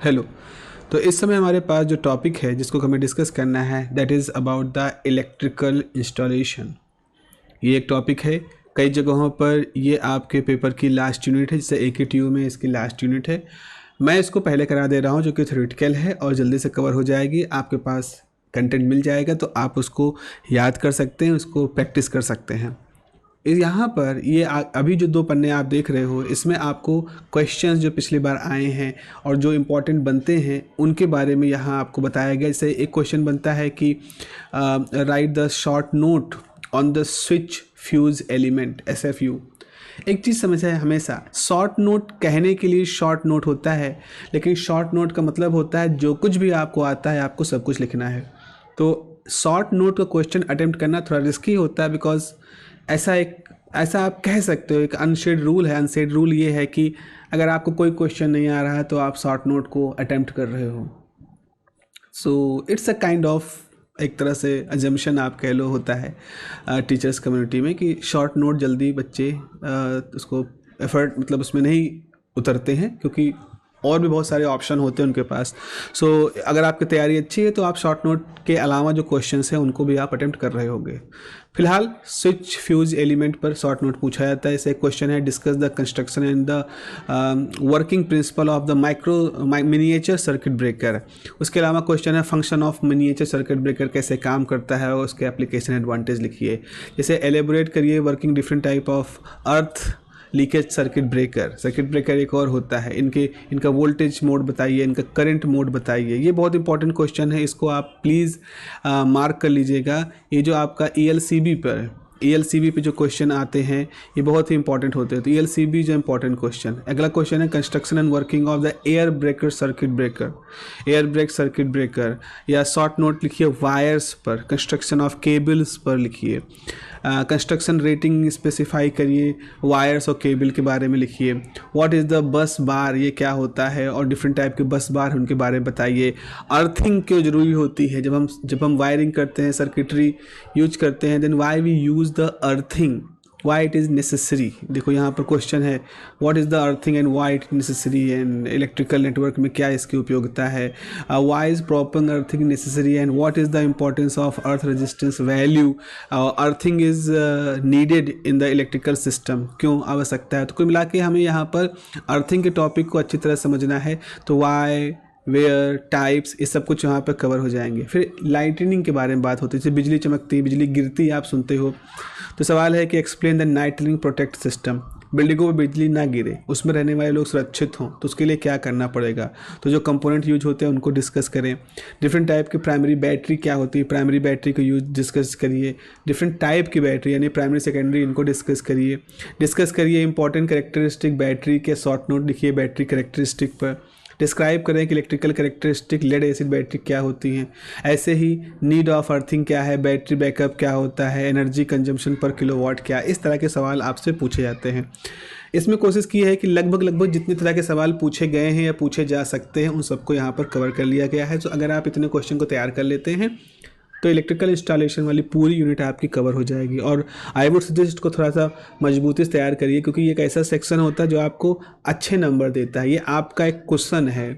Hello. तो इस समय हमारे पास जो टॉपिक है जिसको हमें डिस्कस करना है that is about the electrical installation. ये एक टॉपिक है, कई जगहों पर ये आपके पेपर की लास्ट यूनिट है, जैसे AKTU में इसकी लास्ट यूनिट है। मैं इसको पहले करा दे रहा हूँ जो कि थ्योरेटिकल है और जल्दी से कवर हो जाएगी, आपके पास कंटेंट मिल जाएगा तो आप उसको याद कर सकते हैं, उसको प्रैक्टिस कर सकते हैं। यहाँ पर ये अभी जो 2 पन्ने आप देख रहे हो इसमें आपको क्वेश्चंस जो पिछली बार आए हैं और जो इम्पोर्टेंट बनते हैं उनके बारे में यहाँ आपको बताया गया। जैसे एक क्वेश्चन बनता है कि right the short note on the switch fuse element SFU। एक चीज़ समझ है, हमेशा शॉर्ट नोट कहने के लिए शॉर्ट नोट होता है, लेकिन शॉर्ट नोट का मतलब होता है जो कुछ भी आपको आता है आपको सब कुछ लिखना है। तो शॉर्ट नोट का क्वेश्चन अटेम्प्ट करना थोड़ा रिस्की होता है, बिकॉज ऐसा आप कह सकते हो, एक अनसेड रूल है। अनसेड रूल ये है कि अगर आपको कोई क्वेश्चन नहीं आ रहा है तो आप शॉर्ट नोट को अटेम्प्ट कर रहे हो। So it's a kind of, एक तरह से अजम्पशन आप कह लो होता है टीचर्स कम्युनिटी में कि शॉर्ट नोट जल्दी बच्चे उसको एफर्ट मतलब उसमें नहीं उतरते हैं, क्योंकि और भी बहुत सारे ऑप्शन होते हैं उनके पास। सो अगर आपकी तैयारी अच्छी है तो आप शॉर्ट नोट के अलावा जो क्वेश्चंस हैं उनको भी आप अटेम्प्ट कर रहे होंगे। फिलहाल स्विच फ्यूज एलिमेंट पर शॉर्ट नोट पूछा जाता है। इसे एक क्वेश्चन है, discuss the construction and the working principle of the miniature circuit breaker. उसके अलावा क्वेश्चन है, function of miniature circuit breaker कैसे काम करता है और उसके एप्लीकेशन एडवांटेज लिखिए। जैसे एलेबोरेट करिए working different type of earth leakage circuit breaker एक और होता है, इनका वोल्टेज मोड बताइए, इनका करंट मोड बताइए। ये बहुत इंपॉर्टेंट क्वेश्चन है, इसको आप प्लीज़ मार्क कर लीजिएगा। ये जो आपका ELCB पे जो क्वेश्चन आते हैं ये बहुत ही इंपॉर्टेंट होते हैं। तो ELCB जो इंपॉर्टेंट क्वेश्चन। अगला क्वेश्चन है, construction and working of the air brake circuit breaker, या शॉर्ट नोट लिखिए वायर्स पर, कंस्ट्रक्शन ऑफ केबल्स पर लिखिए। कंस्ट्रक्शन रेटिंग स्पेसिफाई करिए, वायर्स और केबल के बारे में लिखिए। व्हाट इज़ द बस बार, ये क्या होता है और डिफरेंट टाइप के बस बार उनके बारे में बताइए। अर्थिंग क्यों ज़रूरी होती है, जब हम वायरिंग करते हैं, सर्किटरी यूज करते हैं, then why we use the earthing, why it is necessary. देखो यहाँ पर क्वेश्चन है, what is the earthing and why it necessary, and electrical network में क्या इसकी उपयोगिता है। Why is proper earthing necessary and what is the importance of earth resistance value. Earthing is needed in the electrical system, क्यों आवश्यकता है। तो कुल मिला के हमें यहाँ पर अर्थिंग के टॉपिक को अच्छी तरह समझना है। तो वाई, वेयर, टाइप्स, ये सब कुछ यहाँ पर कवर हो जाएंगे। फिर लाइटनिंग के बारे में बात होती है, जैसे बिजली चमकती, बिजली गिरती आप सुनते हो। तो सवाल है कि एक्सप्लेन द नाइटनिंग प्रोटेक्ट सिस्टम। बिल्डिंगों में बिजली ना गिरे, उसमें रहने वाले लोग सुरक्षित हों, तो उसके लिए क्या करना पड़ेगा। तो जो कंपोनेंट यूज होते हैं उनको डिस्कस करें। डिफरेंट टाइप की प्राइमरी बैटरी क्या होती है, प्राइमरी बैटरी को यूज डिस्कस करिए। डिफरेंट टाइप की बैटरी यानी प्राइमरी सेकेंडरी, इनको डिस्कस करिए। इंपॉर्टेंट कैरेक्टरिस्टिक बैटरी के शॉर्ट नोट लिखिए बैटरी कैरेक्टरिस्टिक पर। डिस्क्राइब करें कि electrical characteristic lead acid battery क्या होती हैं। ऐसे ही नीड ऑफ अर्थिंग क्या है, बैटरी बैकअप क्या होता है, एनर्जी कंजम्पशन पर किलोवाट क्या, इस तरह के सवाल आपसे पूछे जाते हैं। इसमें कोशिश की है कि लगभग जितने तरह के सवाल पूछे गए हैं या पूछे जा सकते हैं उन सबको यहाँ पर कवर कर लिया गया है। तो अगर आप इतने क्वेश्चन को तैयार कर लेते हैं तो इलेक्ट्रिकल इंस्टॉलेशन वाली पूरी यूनिट आपकी कवर हो जाएगी। और आई वुड सजेस्ट को थोड़ा सा मजबूती से तैयार करिए, क्योंकि ये एक ऐसा सेक्शन होता है जो आपको अच्छे नंबर देता है। ये आपका एक क्वेश्चन है।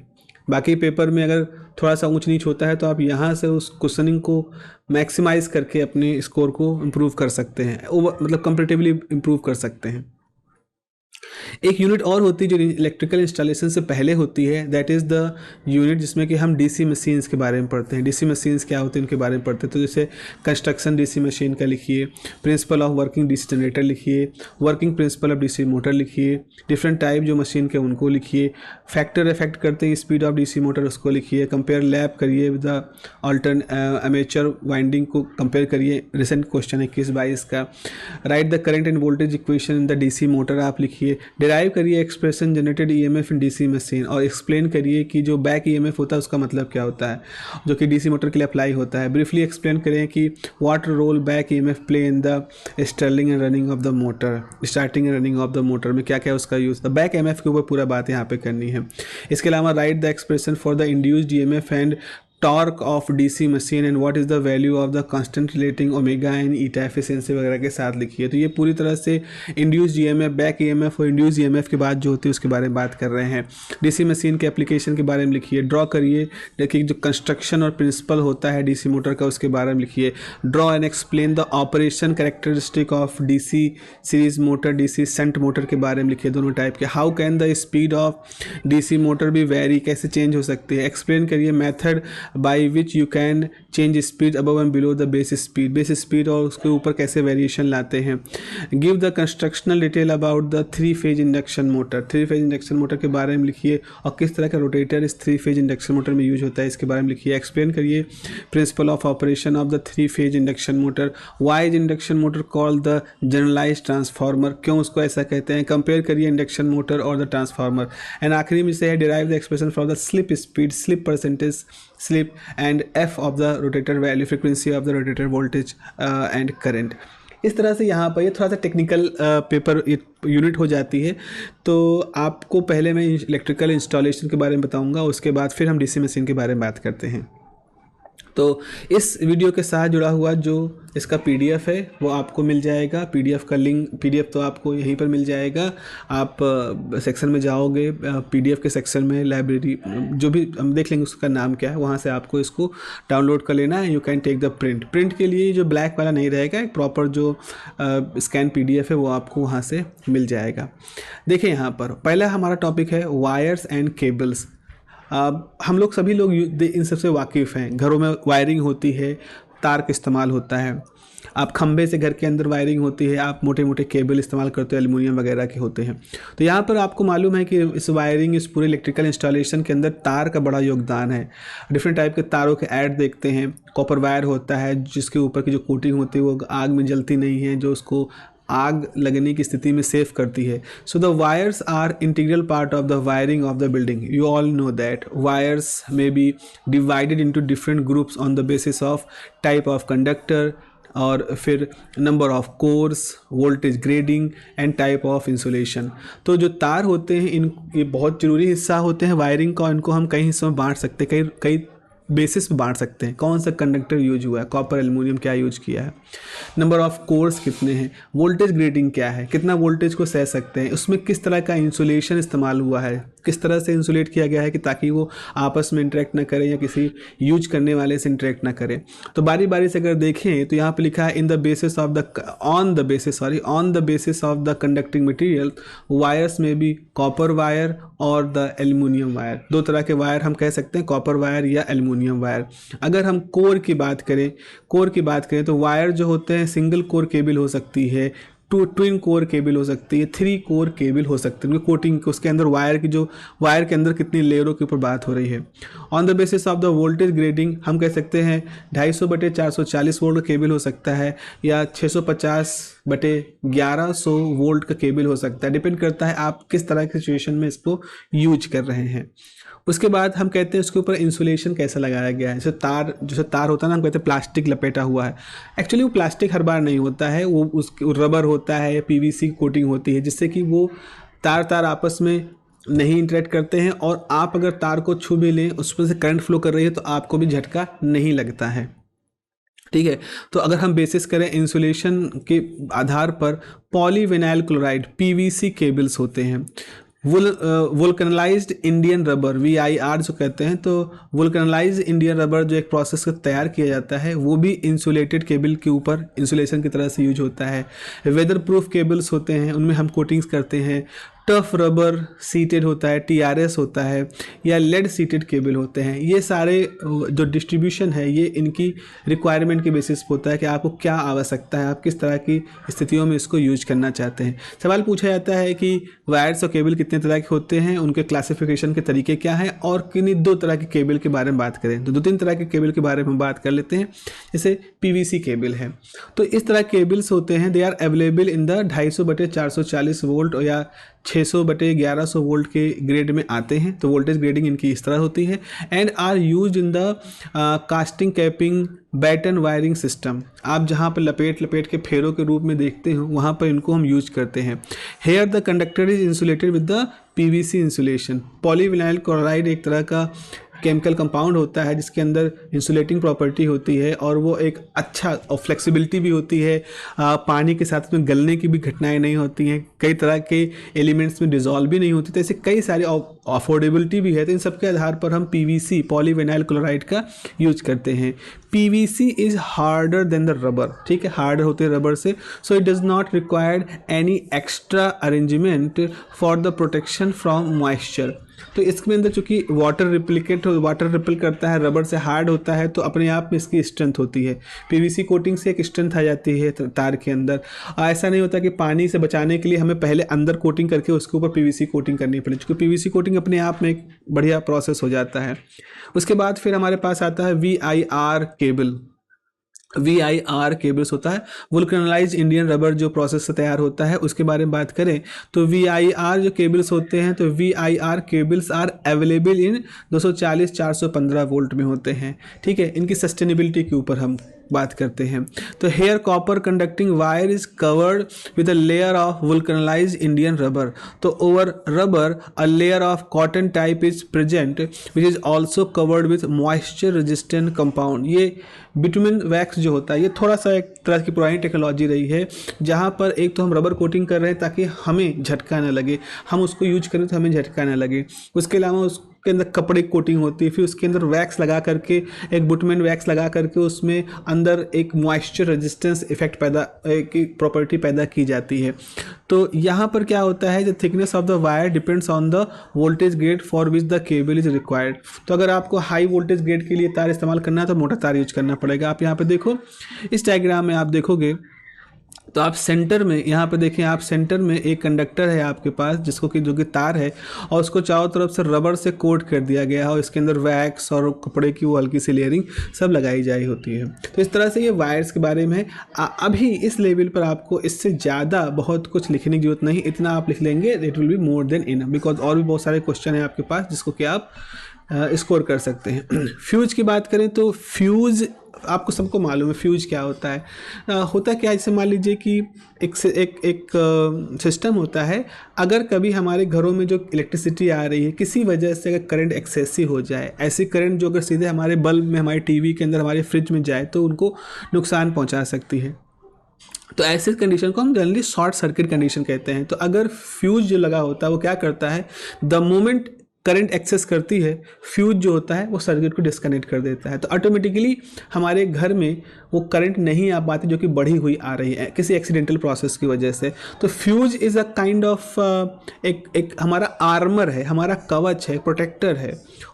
बाकी पेपर में अगर थोड़ा सा ऊंच नीच होता है तो आप यहाँ से उस क्वेश्चनिंग को मैक्सिमाइज करके अपने स्कोर को इम्प्रूव कर सकते हैं, मतलब कंपेरेटिवली इम्प्रूव कर सकते हैं। एक यूनिट और होती है जो इलेक्ट्रिकल इंस्टॉलेशन से पहले होती है, दैट इज़ द यूनिट जिसमें कि हम DC मशीन्स के बारे में पढ़ते हैं। DC मशीन्स क्या होते हैं उनके बारे में पढ़ते हैं। तो जैसे कंस्ट्रक्शन DC मशीन का लिखिए, principle of working DC generator लिखिए, working principle of DC motor लिखिए, डिफरेंट टाइप जो मशीन के उनको लिखिए, फैक्टर इफेक्ट करते हैं स्पीड ऑफ DC मोटर उसको लिखिए, कंपेयर लैब करिए विद द अमेचर वाइंडिंग को कंपेयर करिए। रिसेंट क्वेश्चन है 21-22 का। Right the current end voltage equation in the DC motor आप लिखिए। डिराइव करिए एक्सप्रेशन जनरेटेड EMF इन DC मशीन, और एक्सप्लेन करिए कि जो बैक EMF होता है उसका मतलब क्या होता है, जो कि DC मोटर के लिए अप्लाई होता है। ब्रीफली एक्सप्लेन करें कि what roll back EMF play in the starting and running of the motor में क्या क्या उसका यूज़। द बैक EMF के ऊपर पूरा बात यहाँ पे करनी है। इसके अलावा right the expression for the induced EMF and torque of DC machine and what is the value of the constant relating omega and eta efficiency वगैरह के साथ लिखी है। तो ये पूरी तरह से इंड्यूस ईएमएफ, बैक ईएमएफ और इंड्यूस ईएमएफ की बात जो होती है उसके बारे में बात कर रहे हैं। डीसी मशीन के एप्लीकेशन के बारे में लिखिए, ड्रॉ करिए, देखिए जो कंस्ट्रक्शन और प्रिंसिपल होता है डीसी मोटर का उसके बारे में लिखिए। Draw and explain the operation characteristic of DC series motor, DC shunt motor के बारे में लिखिए, दोनों टाइप के। How can the speed of DC motor भी वेरी, कैसे चेंज हो सकती है। एक्सप्लेन करिए method by which you can change speed above and below the base speed, base speed और उसके ऊपर कैसे वेरिएशन लाते हैं। Give the constructional detail about the 3 phase induction motor, 3 phase induction motor के बारे में लिखिए और किस तरह का रोटेटर इस 3 फेज इंडक्शन मोटर में यूज होता है इसके बारे में लिखिए। एक्सप्लेन करिए principle of operation of the 3 phase induction motor. Why is induction motor called the generalise transformer, क्यों उसको ऐसा कहते हैं। कंपेयर करिए इंडक्शन मोटर और द ट्रांसफार्मर। एंड आखिरी में से है derive the expression for the slip speed, slip percentage slip and F of the rotator value, frequency of the rotator voltage and current. इस तरह से यहाँ पर ये थोड़ा सा टेक्निकल पेपर यूनिट हो जाती है। तो आपको पहले मैं इलेक्ट्रिकल इंस्टॉलेशन के बारे में बताऊँगा, उसके बाद फिर हम डीसी मशीन के बारे में बात करते हैं। तो इस वीडियो के साथ जुड़ा हुआ जो इसका पीडीएफ है वो आपको मिल जाएगा। पीडीएफ का लिंक, पीडीएफ तो आपको यहीं पर मिल जाएगा। आप सेक्शन में जाओगे, पीडीएफ के सेक्शन में लाइब्रेरी जो भी हम देख लेंगे उसका नाम क्या है, वहाँ से आपको इसको डाउनलोड कर लेना है। You can take the print के लिए जो ब्लैक वाला नहीं रहेगा, एक प्रॉपर जो स्कैन पीडीएफ है वो आपको वहाँ से मिल जाएगा। देखिए यहाँ पर पहला हमारा टॉपिक है वायर्स एंड केबल्स। हम लोग सभी लोग इन सबसे वाकिफ़ हैं। घरों में वायरिंग होती है, तार का इस्तेमाल होता है। आप खंबे से घर के अंदर वायरिंग होती है, आप मोटे मोटे केबल इस्तेमाल करते हो, एल्युमिनियम वगैरह के होते हैं। तो यहाँ पर आपको मालूम है कि इस वायरिंग, इस पूरे इलेक्ट्रिकल इंस्टॉलेशन के अंदर तार का बड़ा योगदान है। डिफरेंट टाइप के तारों के ऐड देखते हैं। कॉपर वायर होता है जिसके ऊपर की जो कोटिंग होती है वो आग में जलती नहीं है, जो उसको आग लगने की स्थिति में सेव करती है। So the wires are integral part of the wiring of the building. You all know that wires may be divided into different groups on the basis of type of conductor और फिर number of cores, voltage grading and type of insulation. तो जो तार होते हैं ये बहुत ज़रूरी हिस्सा होते हैं वायरिंग का। इनको हम कई हिस्सों में बांट सकते हैं, कई बेसिस पे बांट सकते हैं। कौन सा कंडक्टर यूज हुआ है, कॉपर, एल्युमिनियम क्या यूज किया है, नंबर ऑफ कोर्स कितने हैं, वोल्टेज ग्रेडिंग क्या है, कितना वोल्टेज को सह सकते हैं, उसमें किस तरह का इंसुलेशन इस्तेमाल हुआ है, किस तरह से इंसुलेट किया गया है कि ताकि वो आपस में इंटरेक्ट ना करें या किसी यूज करने वाले से इंटरेक्ट ना करें। तो बारी बारी से अगर देखें तो यहाँ पे लिखा है on the basis of the conducting material wires में भी कॉपर वायर और द एल्युमिनियम वायर। दो तरह के वायर हम कह सकते हैं, कॉपर वायर या एल्युमिनियम वायर। अगर हम कोर की बात करें तो वायर जो होते हैं सिंगल कोर केबल हो सकती है, ट्विन कोर केबल हो सकती है, 3 कोर केबल हो सकती है। कोटिंग उसके अंदर वायर के अंदर कितनी लेयरों के ऊपर बात हो रही है। On the basis of the voltage grading हम कह सकते हैं 250/440 वोल्ट का केबल हो सकता है या 650/1100 वोल्ट का केबल हो सकता है। डिपेंड करता है आप किस तरह की सिचुएशन में इसको यूज कर रहे हैं। उसके बाद हम कहते हैं उसके ऊपर इंसुलेशन कैसा लगाया गया है। जैसे तार होता है ना, हम कहते हैं प्लास्टिक लपेटा हुआ है। एक्चुअली वो प्लास्टिक हर बार नहीं होता है, वो उसकी रबर होता है, पीवीसी की कोटिंग होती है, जिससे कि वो तार आपस में नहीं इंटरेक्ट करते हैं और आप अगर तार को छू भी लें, उसमें से करंट फ्लो कर रही है तो आपको भी झटका नहीं लगता है। ठीक है, तो अगर हम बेसिस करें इंसुलेशन के आधार पर पॉलीविनाइल क्लोराइड पीवीसी केबल्स होते हैं। वुल्कनाइज्ड इंडियन रबर VIR जो कहते हैं, तो वुल्कनाइज्ड इंडियन रबर जो एक प्रोसेस से तैयार किया जाता है वो भी इंसुलेटेड केबल के ऊपर इंसुलेशन की तरह से यूज होता है। वेदर प्रूफ केबल्स होते हैं, उनमें हम कोटिंग्स करते हैं। टफ रबर सीटेड होता है, TRS होता है, या लेड सीटेड केबल होते हैं। ये सारे जो डिस्ट्रीब्यूशन है ये इनकी रिक्वायरमेंट के बेसिस पर होता है कि आपको क्या आवश्यकता है, आप किस तरह की स्थितियों में इसको यूज करना चाहते हैं। सवाल पूछा जाता है कि वायर्स और केबल कितने तरह के होते हैं, उनके क्लासिफिकेशन के तरीके क्या हैं और किन्हीं 2 तरह के केबल के बारे में बात करें तो 2-3 तरह के केबल के बारे में बात कर लेते हैं। जैसे PVC केबल है, तो इस तरह केबल्स होते हैं, they are available in the 250/440 volt या 600/1100 वोल्ट के ग्रेड में आते हैं। तो वोल्टेज ग्रेडिंग इनकी इस तरह होती है। And are use in the casting capping batten wiring system. आप जहाँ पर लपेट के फेरों के रूप में देखते हो वहाँ पर इनको हम यूज करते हैं। Here the conductor is insulated with the PVC insulation. Polyvinyl chloride एक तरह का केमिकल कंपाउंड होता है जिसके अंदर इंसुलेटिंग प्रॉपर्टी होती है और वो एक अच्छा और फ्लेक्सिबिलिटी भी होती है, पानी के साथ में गलने की भी घटनाएं नहीं होती हैं, कई तरह के एलिमेंट्स में डिजॉल्व भी नहीं होती, तो ऐसे कई सारे अफोर्डेबिलिटी भी है। तो इन सब के आधार पर हम पीवीसी पॉलीविनाइल क्लोराइड का यूज करते हैं। PVC is harder than the rubber, ठीक है, हार्डर होते हैं रबर से, so it does not required any extra arrangement for the protection from moisture. तो इसके अंदर चूंकि वाटर रिपेल करता है, रबर से हार्ड होता है, तो अपने आप में इसकी स्ट्रेंथ होती है। पीवीसी कोटिंग से एक स्ट्रेंथ आ जाती है तार के अंदर। ऐसा नहीं होता कि पानी से बचाने के लिए हमें पहले अंदर कोटिंग करके उसके ऊपर पीवीसी कोटिंग करनी पड़े, क्योंकि पीवीसी कोटिंग अपने आप में एक बढ़िया प्रोसेस हो जाता है। उसके बाद फिर हमारे पास आता है VIR केबल। VIR केबल्स होता है वुल्कनाइज्ड इंडियन रबर, जो प्रोसेस से तैयार होता है उसके बारे में बात करें तो VIR जो केबल्स होते हैं, तो VIR cables are available in 240-415 volt में होते हैं, ठीक है। इनकी सस्टेनेबिलिटी के ऊपर हम बात करते हैं। तो here copper conducting wire is covered with a layer of vulcanized Indian rubber. तो over rubber a layer of cotton type is present which is also covered with moisture resistant compound. ये bitumen wax जो होता है, ये थोड़ा सा एक तरह की पुरानी टेक्नोलॉजी रही है, जहाँ पर एक तो हम रबर कोटिंग कर रहे हैं ताकि हमें झटका ना लगे, हम उसको यूज करें तो हमें झटका ना लगे। उसके अलावा उसके अंदर कपड़े की कोटिंग होती है, फिर उसके अंदर वैक्स लगा करके, एक बुटमेन वैक्स लगा करके उसमें अंदर एक मॉइस्चर रेजिस्टेंस इफेक्ट की प्रॉपर्टी पैदा की जाती है। तो यहाँ पर क्या होता है, the thickness of the wire depends on the voltage grade for which the cable is required. तो अगर आपको हाई वोल्टेज ग्रेड के लिए तार इस्तेमाल करना है तो मोटा तार यूज करना पड़ेगा। आप यहाँ पे देखो, इस डायग्राम में आप देखोगे तो आप सेंटर में, यहाँ पे देखें, आप सेंटर में एक कंडक्टर है आपके पास जिसको कि जो कि तार है, और उसको चारों तरफ से रबर से कोट कर दिया गया है और इसके अंदर वैक्स और कपड़े की वो हल्की सी लेयरिंग सब लगाई जाई होती है। तो इस तरह से ये वायर्स के बारे में अभी इस लेवल पर आपको इससे ज़्यादा बहुत कुछ लिखने की जरूरत नहीं, इतना आप लिख लेंगे it will be more than enough, because और भी बहुत सारे क्वेश्चन हैं आपके पास जिसको कि आप स्कोर कर सकते हैं। फ्यूज की बात करें तो फ्यूज आपको सबको मालूम है फ्यूज क्या होता है। होता क्या है, जैसे मान लीजिए कि एक सिस्टम होता है, अगर कभी हमारे घरों में जो इलेक्ट्रिसिटी आ रही है किसी वजह से अगर करंट एक्सेसिव हो जाए, ऐसी करंट जो अगर सीधे हमारे बल्ब में, हमारे टीवी के अंदर, हमारे फ्रिज में जाए तो उनको नुकसान पहुंचा सकती है। तो ऐसे कंडीशन को हम जनरली शॉर्ट सर्किट कंडीशन कहते हैं। तो अगर फ्यूज जो लगा होता है वो क्या करता है, द मोमेंट करंट एक्सेस करती है, फ्यूज जो होता है वो सर्किट को डिस्कनेक्ट कर देता है। तो ऑटोमेटिकली हमारे घर में वो करंट नहीं आ पाती जो कि बढ़ी हुई आ रही है किसी एक्सीडेंटल प्रोसेस की वजह से। तो fuse is a kind of एक हमारा आर्मर है, हमारा कवच है, प्रोटेक्टर है।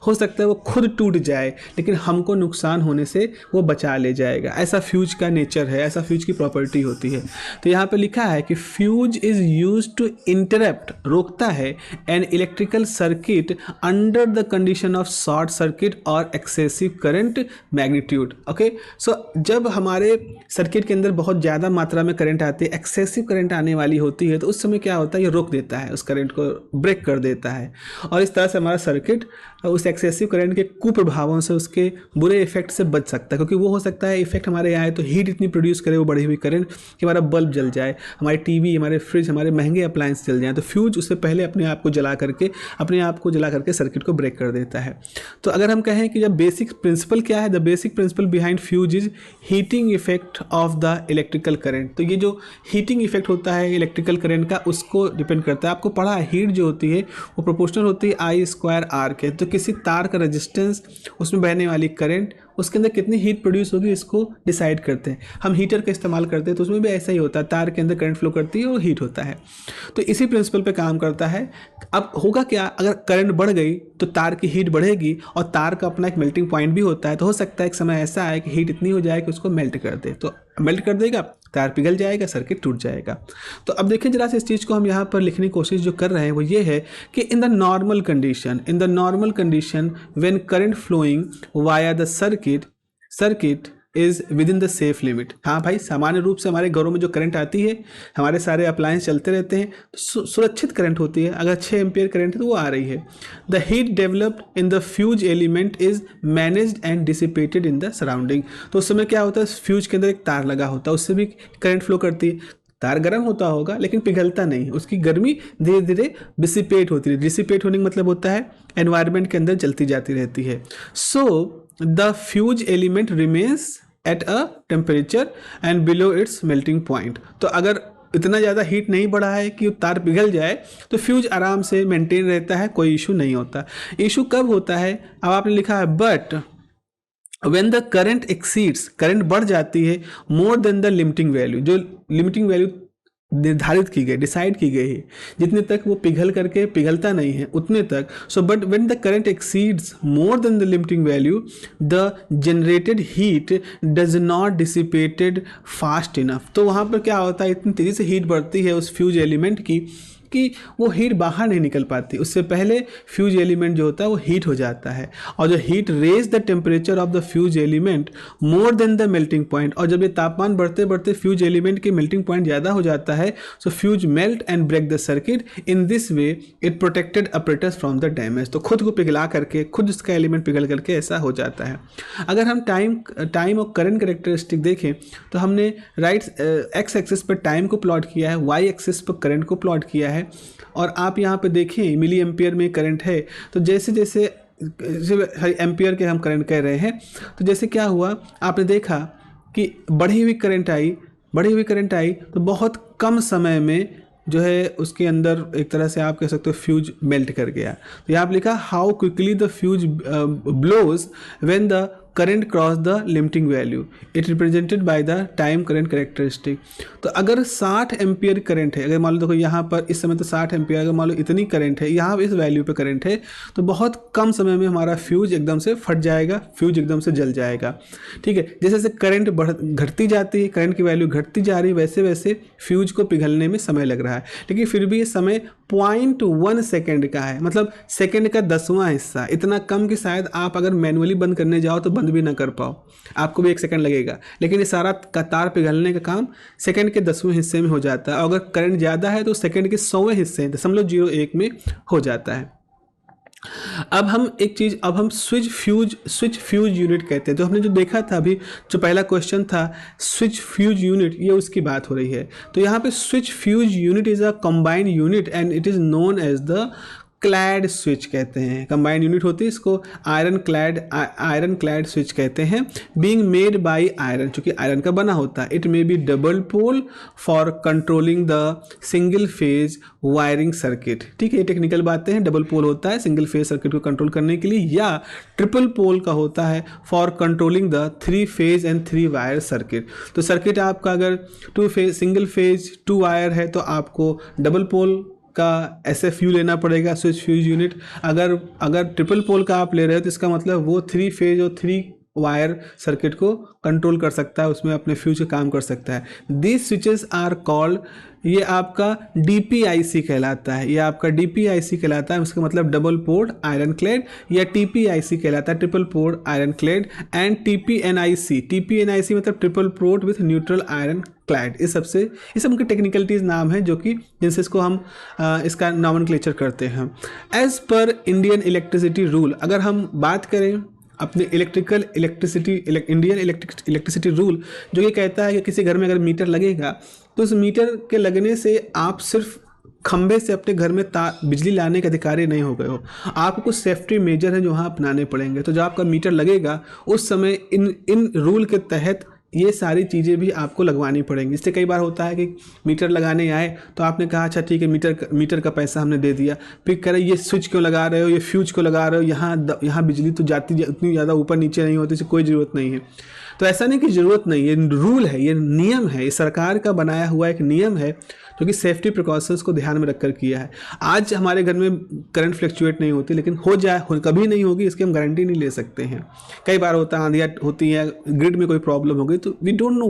हो सकता है वो खुद टूट जाए लेकिन हमको नुकसान होने से वो बचा ले जाएगा, ऐसा फ्यूज का नेचर है, ऐसा फ्यूज की प्रॉपर्टी होती है। तो यहाँ पे लिखा है कि fuse is use to interrupt, रोकता है, an electrical circuit under the condition of short circuit और excessive current magnitude. Okay, so जब हमारे सर्किट के अंदर बहुत ज़्यादा मात्रा में करंट आती है, एक्सेसिव करंट आने वाली होती है, तो उस समय क्या होता है, ये रोक देता है, उस करंट को ब्रेक कर देता है, और इस तरह से हमारा सर्किट उस एक्सेसिव करंट के कुप्रभावों से, उसके बुरे इफेक्ट से बच सकता है। क्योंकि वो हो सकता है इफेक्ट हमारे यहाँ आए तो हीट इतनी प्रोड्यूस करे वो बढ़ी हुई करंट कि हमारा बल्ब जल जाए, हमारी टीवी, हमारे फ्रिज, हमारे महंगे अप्लायंस जल जाए। तो फ्यूज उससे पहले अपने आप को जला करके सर्किट को ब्रेक कर देता है। तो अगर हम कहें कि जब बेसिक प्रिंसिपल क्या है, the basic principle behind fuse is heating effect of the electrical current. तो ये जो हीटिंग इफेक्ट होता है इलेक्ट्रिकल करंट का, उसको डिपेंड करता है। आपको पढ़ा है हीट जो होती है वो प्रोपोर्शनल होती है I²R के। तो किसी तार का रेजिस्टेंस, उसमें बहने वाली करंट, उसके अंदर कितनी हीट प्रोड्यूस होगी इसको डिसाइड करते हैं। हम हीटर का इस्तेमाल करते हैं तो उसमें भी ऐसा ही होता है, तार के अंदर करंट फ्लो करती है और हीट होता है। तो इसी प्रिंसिपल पे काम करता है। अब होगा क्या, अगर करंट बढ़ गई तो तार की हीट बढ़ेगी, और तार का अपना एक मेल्टिंग पॉइंट भी होता है। तो हो सकता है एक समय ऐसा आए कि हीट इतनी हो जाए कि उसको मेल्ट कर दे, तो मेल्ट कर देगा, तार पिघल जाएगा, सर्किट टूट जाएगा। तो अब देखिए जरा से इस चीज़ को हम यहाँ पर लिखने की कोशिश जो कर रहे हैं वो ये है कि in the normal condition when current flowing via the circuit is within the safe limit. हाँ भाई, सामान्य रूप से हमारे घरों में जो करंट आती है, हमारे सारे अप्लायंस चलते रहते हैं, तो सुरक्षित करंट होती है। अगर 6 एम्पियर करंट है तो वो आ रही है। The heat developed in the fuse element is managed and dissipated in the surrounding. तो उस समय क्या होता है, फ्यूज के अंदर एक तार लगा होता है, उससे भी करंट फ्लो करती है। तार गर्म होता होगा लेकिन पिघलता नहीं है, उसकी गर्मी धीरे धीरे डिसिपेट होती है। डिसिपेट होने का मतलब होता है एनवायरनमेंट के अंदर जलती जाती रहती है। So the fuse element remains at a temperature and below it's melting point. तो अगर इतना ज़्यादा हीट नहीं बढ़ा है कि तार पिघल जाए तो फ्यूज आराम से मेंटेन रहता है, कोई इशू नहीं होता। इशू कब होता है, अब आपने लिखा है but when the current exceeds, current बढ़ जाती है मोर देन द लिमिटिंग वैल्यू, जो लिमिटिंग वैल्यू निर्धारित की गई, डिसाइड की गई है, जितने तक वो पिघल करके पिघलता नहीं है उतने तक। So but when the current exceeds more than the limiting value the generated heat does not dissipated fast enough. तो वहाँ पर क्या होता है, इतनी तेज़ी से हीट बढ़ती है उस फ्यूज एलिमेंट की कि वो हीट बाहर नहीं निकल पाती, उससे पहले फ्यूज एलिमेंट जो होता है वो हीट हो जाता है। और जो heat raise the temperature of the fuse element more than the melting point, और जब ये तापमान बढ़ते बढ़ते फ्यूज एलिमेंट की मेल्टिंग पॉइंट ज़्यादा हो जाता है, so fuse melt and break the circuit. In this way it protected apparatus from the damage. तो खुद को पिघला करके, खुद उसका एलिमेंट पिघल करके ऐसा हो जाता है। अगर हम टाइम और करंट करेक्टरिस्टिक देखें तो हमने एक्स एक्सिस पर टाइम को प्लॉट किया है, वाई एक्सिस पर करंट को प्लॉट किया है, और आप यहाँ पे देखें मिली एम्पियर में करंट है। तो जैसे जैसे एम्पियर के हम करंट कह रहे हैं, तो जैसे क्या हुआ, आपने देखा कि बढ़ी हुई करंट आई तो बहुत कम समय में जो है उसके अंदर एक तरह से आप कह सकते हो फ्यूज मेल्ट कर गया। तो यहाँ आप लिखा how quickly the fuse blows when the current cross the limiting value, it represented by the time current characteristic. तो अगर 60 एम्पियर करंट है, अगर मान लो देखो यहाँ पर इस समय तो 60 एम्पियर, अगर मान लो इतनी करंट है, यहाँ इस वैल्यू पे करंट है, तो बहुत कम समय में हमारा फ्यूज एकदम से फट जाएगा, फ्यूज एकदम से जल जाएगा। ठीक है, जैसे जैसे करंट घटती जाती है, करंट की वैल्यू घटती जा रही है, वैसे वैसे फ्यूज को पिघलने में समय लग रहा है। लेकिन फिर भी ये समय 0.1 सेकेंड का है, मतलब सेकेंड का 10वां हिस्सा, इतना कम कि शायद आप अगर मैनुअली बंद करने जाओ तो बंद भी ना कर पाओ, आपको भी 1 सेकंड लगेगा। लेकिन ये सारा तार पिघलने का काम सेकंड के 10वें हिस्से में हो जाता है, और अगर करंट ज़्यादा है तो सेकंड के 100वें हिस्से 0.01 में हो जाता है। अब हम स्विच फ्यूज यूनिट कहते हैं। तो हमने जो देखा था अभी, जो पहला क्वेश्चन था स्विच फ्यूज यूनिट, ये उसकी बात हो रही है। तो यहाँ पे switch fuse unit is a combined unit and it is known as the clad switch कहते हैं। कंबाइंड यूनिट होती है, इसको आयरन क्लैड स्विच कहते हैं। बीइंग मेड बाय आयरन, चूंकि आयरन का बना होता है। It may be double pole for controlling the single phase wiring circuit. ठीक है, ये टेक्निकल बातें हैं। डबल पोल होता है सिंगल फेज सर्किट को कंट्रोल करने के लिए, या ट्रिपल पोल का होता है for controlling the 3 phase and 3 wire circuit. तो सर्किट आपका अगर 2 फेज सिंगल फेज 2 वायर है तो आपको डबल पोल का SFU लेना पड़ेगा, स्विच फ्यूज यूनिट। अगर ट्रिपल पोल का आप ले रहे हो तो इसका मतलब वो 3 फेज और 3 वायर सर्किट को कंट्रोल कर सकता है, उसमें अपने फ्यूज का काम कर सकता है। दीज स्विचेस आर कॉल्ड, ये आपका DPIC कहलाता है, ये आपका DPIC कहलाता है, उसका मतलब डबल पोर्ट आयरन क्लेड, या TPIC कहलाता है, triple port iron clad, and TPNIC मतलब triple port with neutral iron clad. ये सब उनके टेक्निकलिटीज नाम है जो कि जिनसे इसको हम इसका नॉमेनक्लेचर करते हैं। As per Indian electricity rule, अगर हम बात करें अपने इंडियन इलेक्ट्रिसिटी रूल, जो ये कहता है कि किसी घर में अगर मीटर लगेगा तो उस मीटर के लगने से आप सिर्फ खंबे से अपने घर में बिजली लाने के अधिकारी नहीं हो गए हो, आपको कुछ सेफ्टी मेजर हैं जो वहाँ अपनाने पड़ेंगे। तो जब आपका मीटर लगेगा उस समय इन रूल के तहत ये सारी चीज़ें भी आपको लगवानी पड़ेंगी। इससे कई बार होता है कि मीटर लगाने आए तो आपने कहा अच्छा ठीक है मीटर का पैसा हमने दे दिया, फिर कह रहे ये स्विच क्यों लगा रहे हो, ये फ्यूज क्यों लगा रहे हो, यहाँ बिजली तो जाती उतनी ज़्यादा ऊपर नीचे नहीं होती, इससे कोई ज़रूरत नहीं है। तो ऐसा नहीं कि ज़रूरत नहीं, ये रूल है, ये नियम है, ये सरकार का बनाया हुआ एक नियम है जो कि सेफ्टी प्रिकॉशंस को ध्यान में रखकर किया है। आज हमारे घर में करंट फ्लक्चुएट नहीं होती, लेकिन कभी नहीं होगी इसकी हम गारंटी नहीं ले सकते हैं। कई बार होता है आंधियाँ होती है, ग्रिड में कोई प्रॉब्लम हो गई, तो we don't know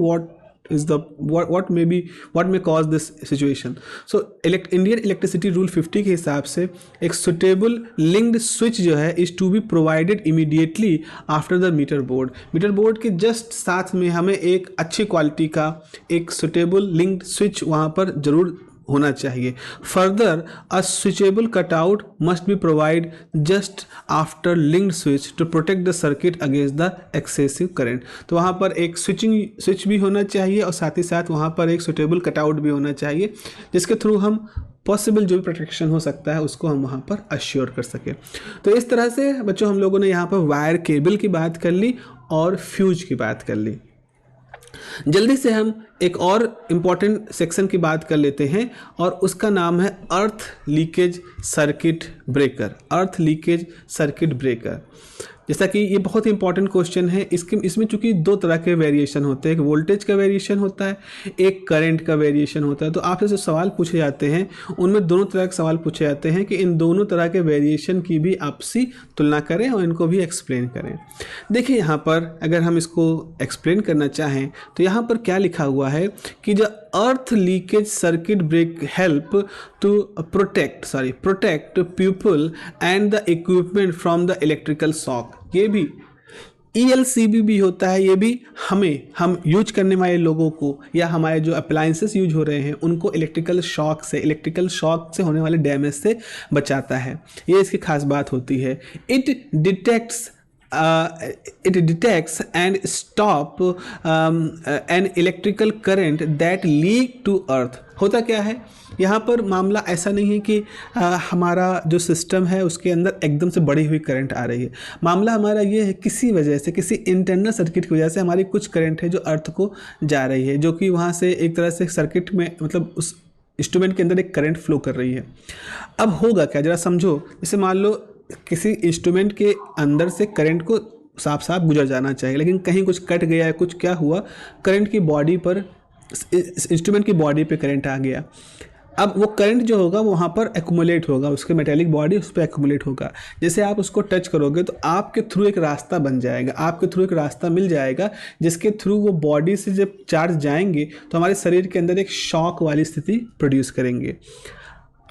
what may cause this situation. So Indian electricity rule 50 के हिसाब से एक सुटेबल लिंक्ड स्विच जो है is to be provided immediately after the meter board के जस्ट साथ में हमें एक अच्छी क्वालिटी का एक सुटेबल लिंक्ड स्विच वहाँ पर जरूर होना चाहिए। Further a switchable cutout must be provide just after linked switch to protect the circuit against the excessive current. तो वहाँ पर एक स्विच भी होना चाहिए और साथ ही साथ वहाँ पर एक सुटेबल कटआउट भी होना चाहिए, जिसके थ्रू हम पॉसिबल जो भी प्रोटेक्शन हो सकता है उसको हम वहाँ पर अश्योर कर सकें। तो इस तरह से बच्चों हम लोगों ने यहाँ पर वायर केबल की बात कर ली और फ्यूज की बात कर ली। जल्दी से हम एक और इम्पॉर्टेंट सेक्शन की बात कर लेते हैं और उसका नाम है अर्थ लीकेज सर्किट ब्रेकर। अर्थ लीकेज सर्किट ब्रेकर, जैसा कि ये बहुत ही इंपॉर्टेंट क्वेश्चन है। इसमें चूंकि दो तरह के वेरिएशन होते हैं, एक वोल्टेज का वेरिएशन होता है, एक करंट का वेरिएशन होता है। तो आपसे जो सवाल पूछे जाते हैं उनमें दोनों तरह के सवाल पूछे जाते हैं कि इन दोनों तरह के वेरिएशन की भी आपसी तुलना करें और इनको भी एक्सप्लेन करें। देखिए यहाँ पर अगर हम इसको एक्सप्लेन करना चाहें तो यहाँ पर क्या लिखा हुआ है कि the earth leakage circuit break help to protect people and the equipment from the electrical shock. ये भी ELCB भी होता है, ये भी हम यूज करने वाले लोगों को या हमारे जो अप्लायंसेस यूज हो रहे हैं उनको इलेक्ट्रिकल शॉक से होने वाले डैमेज से बचाता है। ये इसकी खास बात होती है। It detects and stop an electrical current that leak to earth। होता क्या है यहाँ पर, मामला ऐसा नहीं है कि हमारा जो सिस्टम है उसके अंदर एकदम से बढ़ी हुई करंट आ रही है। मामला हमारा ये है किसी वजह से, किसी इंटरनल सर्किट की वजह से हमारी कुछ करंट है जो अर्थ को जा रही है, जो कि वहाँ से एक तरह से सर्किट में मतलब उस इंस्ट्रूमेंट के अंदर एक करंट फ्लो कर रही है। अब होगा क्या, ज़रा समझो। जैसे मान लो किसी इंस्ट्रूमेंट के अंदर से करंट को साफ गुजर जाना चाहिए, लेकिन कहीं कुछ कट गया है, कुछ क्या हुआ, करंट की बॉडी पर, इंस्ट्रूमेंट की बॉडी पे करंट आ गया। अब वो करंट जो होगा वो वहाँ पर एक्यूमुलेट होगा, उसके मेटेलिक बॉडी उस पर एक्यूमुलेट होगा। जैसे आप उसको टच करोगे तो आपके थ्रू एक रास्ता बन जाएगा, आपके थ्रू एक रास्ता मिल जाएगा, जिसके थ्रू वो बॉडी से जब चार्ज जाएंगे तो हमारे शरीर के अंदर एक शॉक वाली स्थिति प्रोड्यूस करेंगे।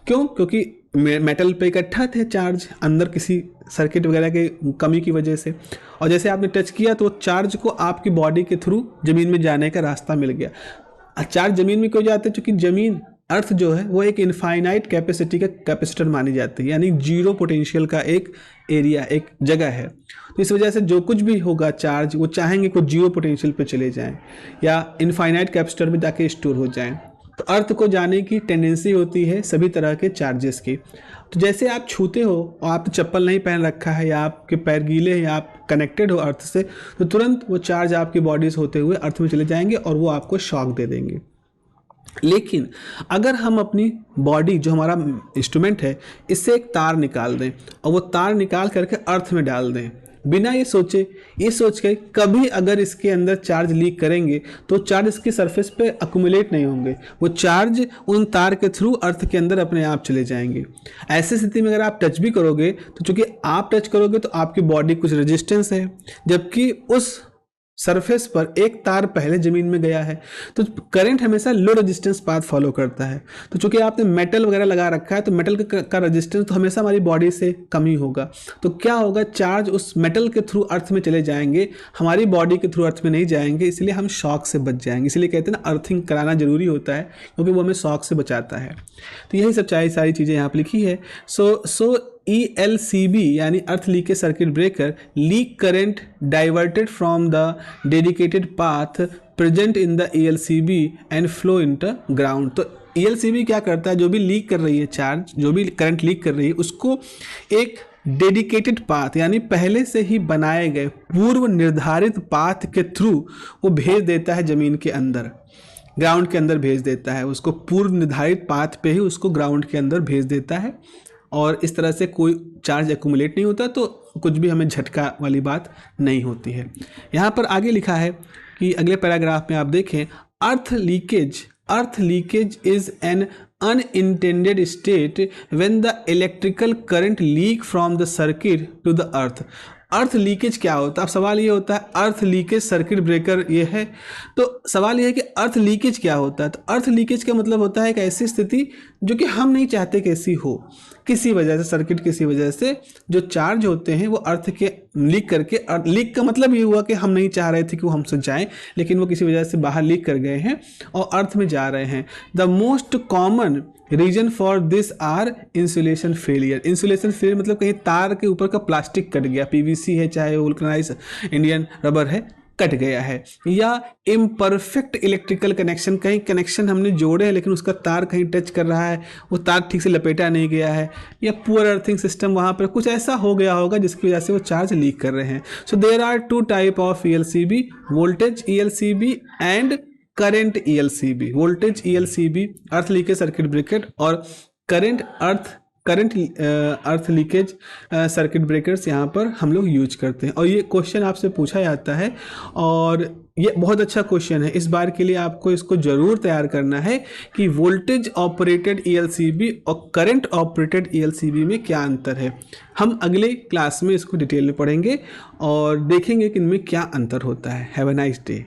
क्यों? क्योंकि मेटल पे इकट्ठा थे चार्ज अंदर किसी सर्किट वगैरह के कमी की वजह से, और जैसे आपने टच किया तो चार्ज को आपकी बॉडी के थ्रू ज़मीन में जाने का रास्ता मिल गया। चार्ज ज़मीन में क्यों जाते हैं? क्योंकि ज़मीन, अर्थ जो है वो एक इनफाइनाइट कैपेसिटी का कैपेसिटर मानी जाती है, यानी जीरो पोटेंशियल का एक एरिया, एक जगह है। तो इस वजह से जो कुछ भी होगा चार्ज, वो चाहेंगे कि जीरो पोटेंशियल पे चले जाएं या इनफाइनाइट कैपेसिटर में जाके स्टोर हो जाएं। तो अर्थ को जाने की टेंडेंसी होती है सभी तरह के चार्जेस की। तो जैसे आप छूते हो और आप चप्पल नहीं पहन रखा है या आपके पैर गीले हैं या आप कनेक्टेड हो अर्थ से, तो तुरंत वो चार्ज आपकी बॉडी से होते हुए अर्थ में चले जाएंगे और वो आपको शॉक दे देंगे। लेकिन अगर हम अपनी बॉडी, जो हमारा इंस्ट्रूमेंट है, इससे एक तार निकाल दें और वो तार निकाल करके अर्थ में डाल दें बिना ये सोचे, ये सोच के कभी अगर इसके अंदर चार्ज लीक करेंगे तो चार्ज इसकी सरफेस पे अक्यूमुलेट नहीं होंगे, वो चार्ज उन तार के थ्रू अर्थ के अंदर अपने आप चले जाएंगे। ऐसी स्थिति में अगर आप टच भी करोगे तो चूंकि आप टच करोगे तो आपकी बॉडी कुछ रेजिस्टेंस है, जबकि उस सरफेस पर एक तार पहले जमीन में गया है, तो करंट हमेशा लो रेजिस्टेंस पाथ फॉलो करता है। तो चूंकि आपने मेटल वगैरह लगा रखा है तो मेटल का रेजिस्टेंस तो हमेशा हमारी बॉडी से कम ही होगा। तो क्या होगा, चार्ज उस मेटल के थ्रू अर्थ में चले जाएंगे, हमारी बॉडी के थ्रू अर्थ में नहीं जाएंगे, इसलिए हम शॉक से बच जाएंगे। इसलिए कहते हैं ना, अर्थिंग कराना जरूरी होता है क्योंकि वो हमें शॉक से बचाता है। तो यही सब सारी चीज़ें यहाँ पर लिखी है। सो ELCB यानी अर्थ leakage circuit breaker leak current diverted from the dedicated path present in the ELCB and flow in the ground. तो ELCB क्या करता है, जो भी लीक कर रही है चार्ज, जो भी करंट लीक कर रही है, उसको एक डेडिकेटेड पाथ यानी पहले से ही बनाए गए पूर्व निर्धारित पाथ के थ्रू वो भेज देता है ज़मीन के अंदर, ग्राउंड के अंदर भेज देता है उसको। पूर्व निर्धारित पाथ पे ही उसको ग्राउंड के अंदर भेज देता है और इस तरह से कोई चार्ज एक्यूमुलेट नहीं होता, तो कुछ भी हमें झटका वाली बात नहीं होती है। यहाँ पर आगे लिखा है कि अगले पैराग्राफ में आप देखें, earth leakage is an unintended state when the electrical current leak from the circuit to the earth. Earth leakage क्या होता है? अब सवाल ये होता है, अर्थ लीकेज सर्किट ब्रेकर ये है, तो सवाल ये है कि अर्थ लीकेज क्या होता है? तो अर्थ लीकेज का मतलब होता है एक ऐसी स्थिति जो कि हम नहीं चाहते कि ऐसी हो, किसी वजह से, सर्किट किसी वजह से जो चार्ज होते हैं वो अर्थ के लीक करके, और लीक का मतलब ये हुआ कि हम नहीं चाह रहे थे कि वो हमसे जाएं, लेकिन वो किसी वजह से बाहर लीक कर गए हैं और अर्थ में जा रहे हैं। The most common reason for this are insulation failure. Insulation failure मतलब कहीं तार के ऊपर का प्लास्टिक कट गया, पीवीसी है चाहे वुल्कनाइज इंडियन रबर है, कट गया है। या इम्परफेक्ट इलेक्ट्रिकल कनेक्शन, कहीं कनेक्शन हमने जोड़े हैं लेकिन उसका तार कहीं टच कर रहा है, वो तार ठीक से लपेटा नहीं गया है। या पुअर अर्थिंग सिस्टम, वहाँ पर कुछ ऐसा हो गया होगा जिसकी वजह से वो चार्ज लीक कर रहे हैं। So there are two type of ELCB, voltage ELCB and current ELCB। Voltage ELCB earth leakage circuit breaker, और current earth leakage circuit breakers यहाँ पर हम लोग यूज करते हैं। और ये क्वेश्चन आपसे पूछा जाता है और ये बहुत अच्छा क्वेश्चन है। इस बार के लिए आपको इसको ज़रूर तैयार करना है कि वोल्टेज ऑपरेटेड ELCB और करंट ऑपरेटेड ELCB में क्या अंतर है। हम अगले क्लास में इसको डिटेल में पढ़ेंगे और देखेंगे कि इनमें क्या अंतर होता है। Have a nice day.